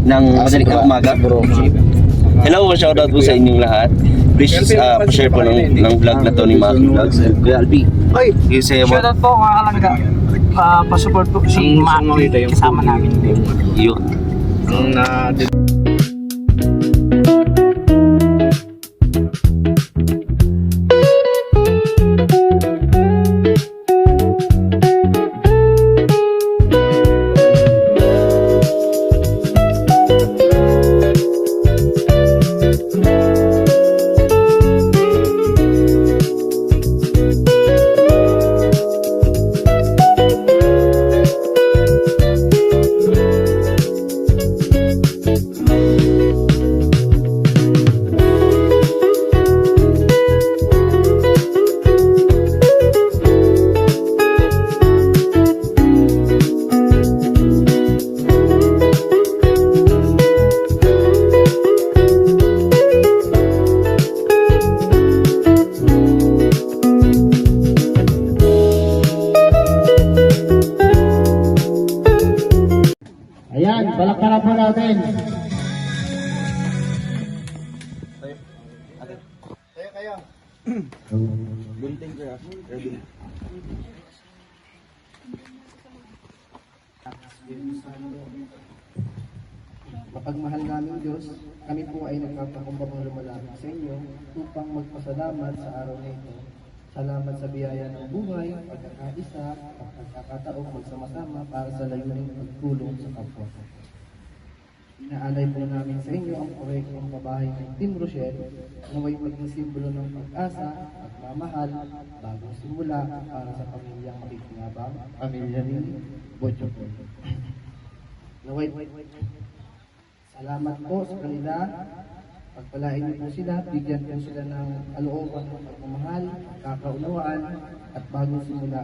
ng madaling umaga. Hello, shoutout po sa inyong lahat. Please share po ng vlog na to ni Maki Vlogs and Kuya Albi. Ay, Shoutout po mga kalangga. Pa-support po si Maki kasama namin. Yun. ayan, balakparan po natin. Kayo. Mapagmahal namin Diyos, kami po ay nagpapakumbabang lumalapit sa inyo upang magpasalamat sa araw na ito. Salamat sa biyaya ng buhay, pagkakaisa, at pagkakataong magsama-sama para sa layuning pagtulong sa kapwa. Inaalay po namin sa inyo ang proyektong pabahay ng Team Rochelle, naway maging simbolo ng pag-asa at mamahal bagong simula para sa pamilyang makikinabang, pamilya ni Bocho po. Naway, salamat po sa kanila. Pagpalain niyo po sila, bigyan po sila ng kalooban ng pagmamahal, kakaunawaan, at bagong simula.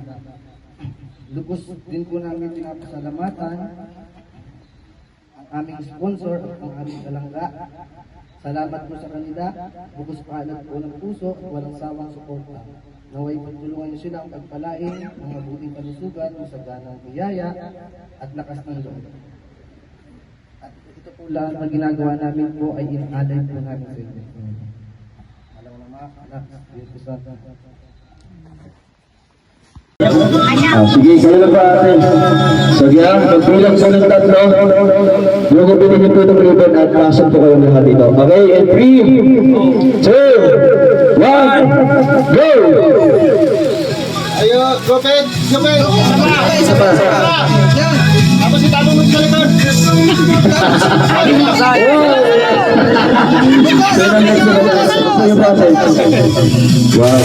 Lubos din po namin pinapasalamatan ang aming sponsor at ang aming kalangga. Salamat po sa kanila, bugos paalat po ng puso at walang sawang suporta. Naway pagtulungan niyo silang pagpalain ng mabuting kalusugan sa ganang biyaya at lakas ng loob. Ito po lahat na ginagawa namin po ay inaalay po namin sa inyo. Alam mo naman, anak, Diyos sa sige, kayo lang pa atin. Sige, magbilang sa ng tatlo. Yung upinin niyo po itong ribbon at pasok po kayo lahat dito. Okay, and 3, 2, 1, go! ayo, Goped! Isa pa. Tapos si Tanong sa likod! Wow,